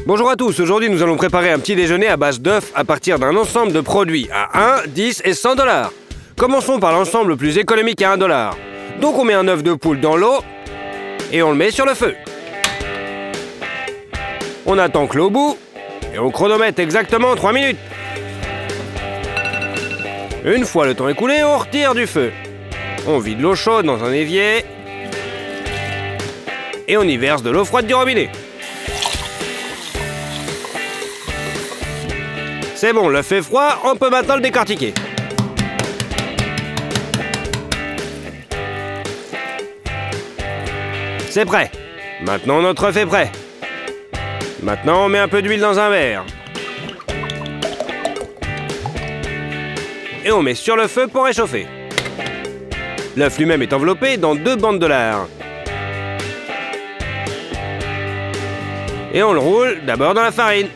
Bonjour à tous, aujourd'hui nous allons préparer un petit déjeuner à base d'œufs à partir d'un ensemble de produits à 1, 10 et 100 $. Commençons par l'ensemble le plus économique à 1 $. Donc on met un œuf de poule dans l'eau et on le met sur le feu. On attend que l'eau bout et on chronomètre exactement 3 minutes. Une fois le temps écoulé, on retire du feu. On vide l'eau chaude dans un évier et on y verse de l'eau froide du robinet. C'est bon, l'œuf est froid, on peut maintenant le décortiquer. C'est prêt. Maintenant notre œuf est prêt. Maintenant on met un peu d'huile dans un verre. Et on met sur le feu pour réchauffer. L'œuf lui-même est enveloppé dans 2 bandes de lard. Et on le roule d'abord dans la farine.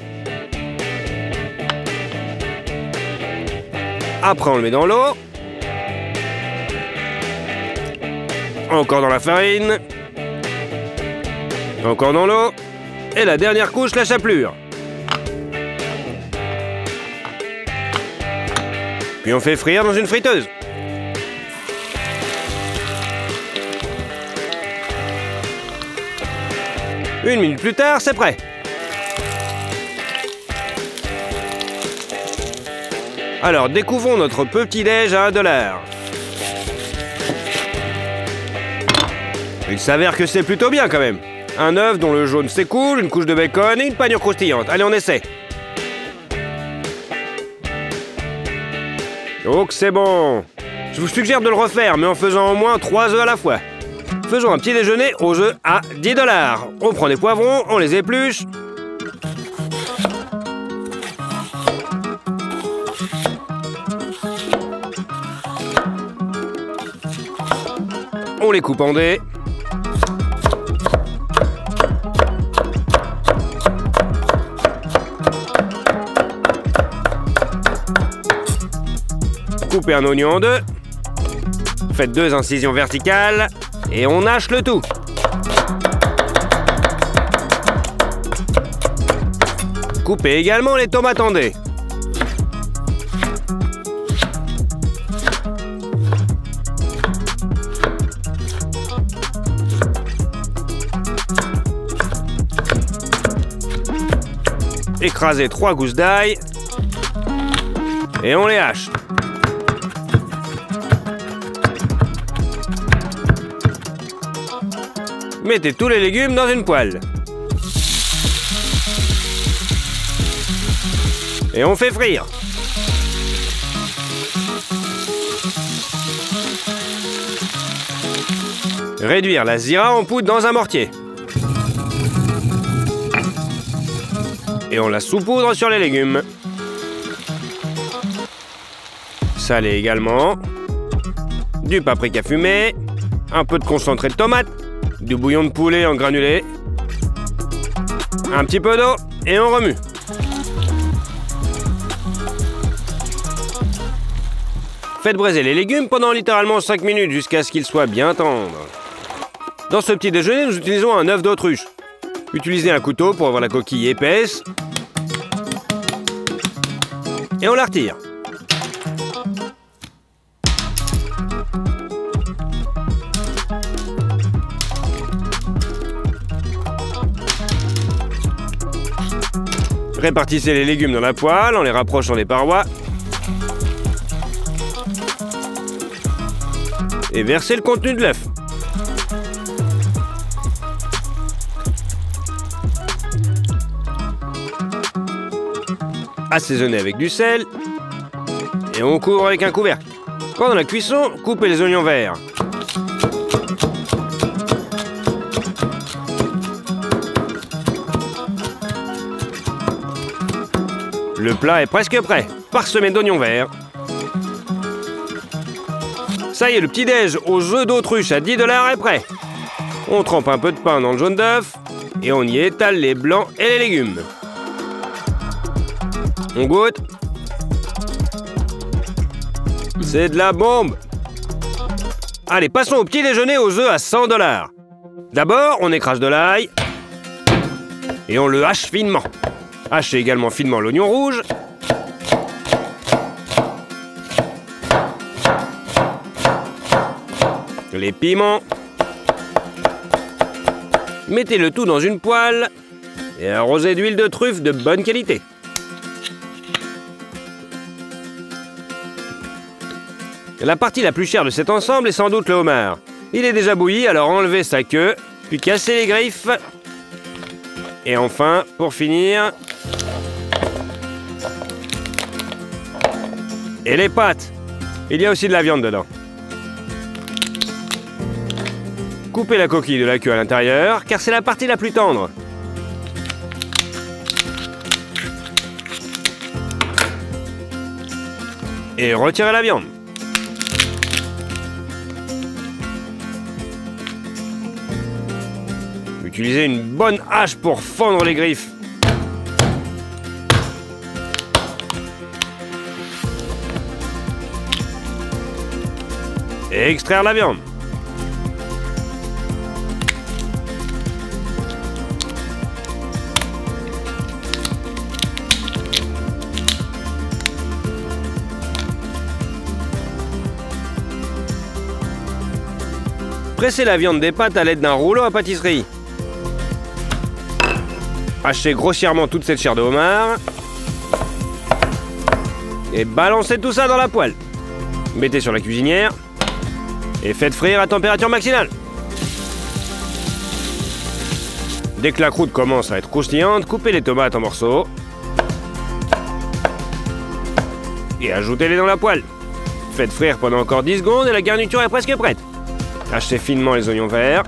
Après, on le met dans l'eau. Encore dans la farine. Encore dans l'eau. Et la dernière couche, la chapelure. Puis on fait frire dans une friteuse. Une minute plus tard, c'est prêt. Alors, découvrons notre petit-déj à 1 $. Il s'avère que c'est plutôt bien quand même. Un œuf dont le jaune s'écoule, une couche de bacon et une panure croustillante. Allez, on essaie. Donc c'est bon. Je vous suggère de le refaire, mais en faisant au moins 3 œufs à la fois. Faisons un petit déjeuner aux œufs à 10 $. On prend des poivrons, on les épluche. On les coupe en dés. Coupez un oignon en deux. Faites 2 incisions verticales. Et on hache le tout. Coupez également les tomates en dés. Écrasez 3 gousses d'ail. Et on les hache. Mettez tous les légumes dans une poêle. Et on fait frire. Réduire la zira en poudre dans un mortier. Et on la saupoudre sur les légumes. Saler également. Du paprika fumé. Un peu de concentré de tomate. Du bouillon de poulet en granulé. Un petit peu d'eau et on remue. Faites braiser les légumes pendant littéralement 5 minutes jusqu'à ce qu'ils soient bien tendres. Dans ce petit déjeuner, nous utilisons un œuf d'autruche. Utilisez un couteau pour avoir la coquille épaisse. Et on la retire. Répartissez les légumes dans la poêle en les rapprochant des parois. Et versez le contenu de l'œuf. Assaisonnez avec du sel. Et on couvre avec un couvercle. Pendant la cuisson, coupez les oignons verts. Le plat est presque prêt, parsemé d'oignons verts. Ça y est, le petit-déj aux œufs d'autruche à 10 $ est prêt. On trempe un peu de pain dans le jaune d'œuf et on y étale les blancs et les légumes. On goûte. C'est de la bombe. Allez, passons au petit déjeuner aux œufs à 100 $. D'abord, on écrase de l'ail. Et on le hache finement. Hachez également finement l'oignon rouge. Les piments. Mettez le tout dans une poêle et arrosez d'huile de truffe de bonne qualité. La partie la plus chère de cet ensemble est sans doute le homard. Il est déjà bouilli, alors enlevez sa queue, puis cassez les griffes. Et enfin, pour finir... Et les pâtes. Il y a aussi de la viande dedans. Coupez la coquille de la queue à l'intérieur, car c'est la partie la plus tendre. Et retirez la viande. Utilisez une bonne hache pour fendre les griffes. Et extraire la viande. Pressez la viande des pâtes à l'aide d'un rouleau à pâtisserie. Hachez grossièrement toute cette chair de homard. Et balancez tout ça dans la poêle. Mettez sur la cuisinière. Et faites frire à température maximale. Dès que la croûte commence à être croustillante, coupez les tomates en morceaux. Et ajoutez-les dans la poêle. Faites frire pendant encore 10 secondes et la garniture est presque prête. Hachez finement les oignons verts.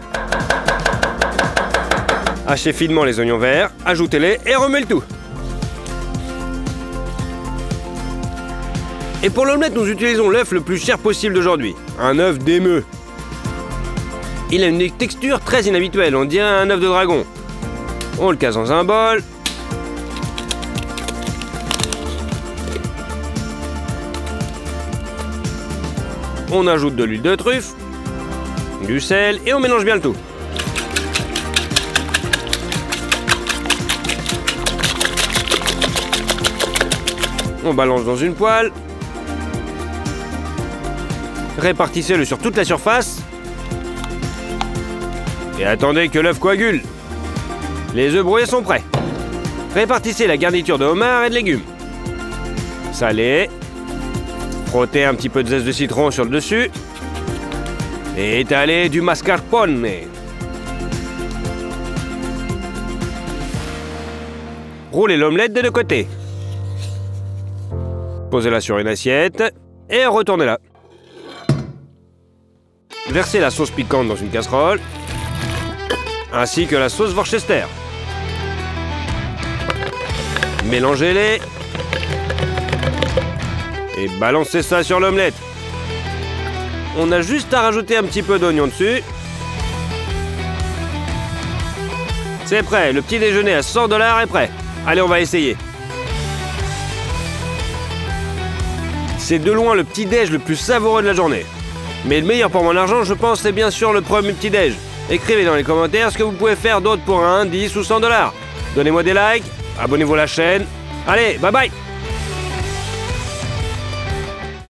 Hachez finement les oignons verts, ajoutez-les et remuez le tout. Et pour l'omelette, nous utilisons l'œuf le plus cher possible d'aujourd'hui. Un œuf d'émeu. Il a une texture très inhabituelle, on dirait un œuf de dragon. On le casse dans un bol. On ajoute de l'huile de truffe, du sel et on mélange bien le tout. On balance dans une poêle. Répartissez-le sur toute la surface. Et attendez que l'œuf coagule. Les œufs brouillés sont prêts. Répartissez la garniture de homard et de légumes. Salez. Frottez un petit peu de zeste de citron sur le dessus. Et étalez du mascarpone. Roulez l'omelette des deux côtés. Posez-la sur une assiette et retournez-la. Versez la sauce piquante dans une casserole, ainsi que la sauce Worcester. Mélangez-les et balancez ça sur l'omelette. On a juste à rajouter un petit peu d'oignon dessus. C'est prêt, le petit déjeuner à 100 $ est prêt. Allez, on va essayer. C'est de loin le petit-déj le plus savoureux de la journée. Mais le meilleur pour mon argent, je pense, c'est bien sûr le premier petit-déj. Écrivez dans les commentaires ce que vous pouvez faire d'autre pour 1, 10 ou 100 $. Donnez-moi des likes, abonnez-vous à la chaîne. Allez, bye bye!